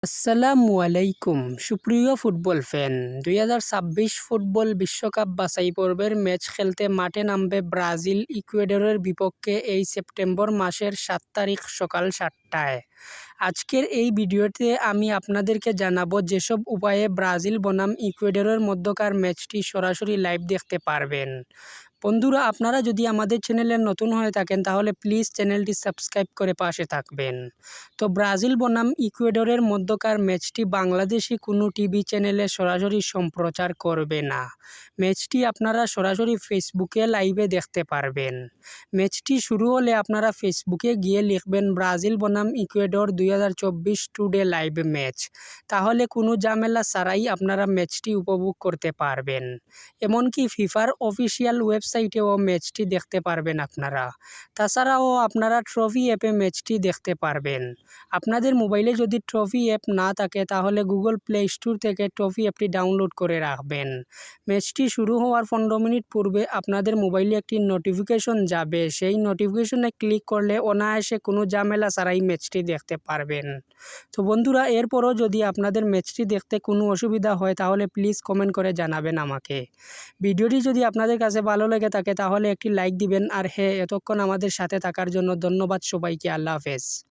আসসালামু আলাইকুম সুপ্রিয় ফুটবল ফ্যান 2026 ফুটবল বিশ্বকাপ বাছাই পর্বের ম্যাচ খেলতে মাঠে নামবে ব্রাজিল ইকুয়েডরের বিপক্ষে এই সেপ্টেম্বর মাসের 7 তারিখ সকাল 7টায়। আজকের এই ভিডিওতে আমি আপনাদেরকে জানাবো যেসব উপায়ে ব্রাজিল বনাম ইকুয়েডরের মধ্যকার ম্যাচটি সরাসরি লাইভ দেখতে পারবেন। বন্ধুরা, আপনারা যদি আমাদের চ্যানেলে নতুন হয়ে থাকেন তাহলে প্লিজ চ্যানেলটি সাবস্ক্রাইব করে পাশে থাকবেন। তো ব্রাজিল বনাম ইকুয়েডরের মধ্যকার ম্যাচটি বাংলাদেশি কোনো টিভি চ্যানেলে সরাসরি সম্প্রচার করবে না। ম্যাচটি আপনারা সরাসরি ফেসবুকে লাইভে দেখতে পারবেন। ম্যাচটি শুরু হলে আপনারা ফেসবুকে গিয়ে লিখবেন ব্রাজিল বনাম ইকুয়েডর 2024 টুডে লাইভ ম্যাচ। তাহলে কোনো ঝামেলা ছাড়াই আপনারা ম্যাচটি উপভোগ করতে পারবেন। এমনকি ফিফার অফিসিয়াল ওয়েবসাইটেও ম্যাচটি দেখতে পারবেন আপনারা। তাছাড়াও আপনারা ট্রফি অ্যাপে ম্যাচটি দেখতে পারবেন। আপনাদের মোবাইলে যদি ট্রফি অ্যাপ না থাকে তাহলে গুগল প্লে স্টোর থেকে ট্রফি অ্যাপটি ডাউনলোড করে রাখবেন। ম্যাচটি শুরু হওয়ার 15 মিনিট পূর্বে আপনাদের মোবাইলে একটি নোটিফিকেশন যাবে। সেই নোটিফিকেশনে ক্লিক করলে অনায়াসে কোনো ঝামেলা ছাড়াই ম্যাচটি দেখতে পারবেন। তো বন্ধুরা, এরপরও যদি আপনাদের ম্যাচটি দেখতে কোনো অসুবিধা হয় তাহলে প্লিজ কমেন্ট করে জানাবেন আমাকে। ভিডিওটি যদি আপনাদের কাছে ভালো লেগে থাকে তাহলে একটি লাইক দিবেন। আর হ্যাঁ, এতক্ষণ আমাদের সাথে থাকার জন্য ধন্যবাদ সবাইকে। আল্লাহ হাফেজ।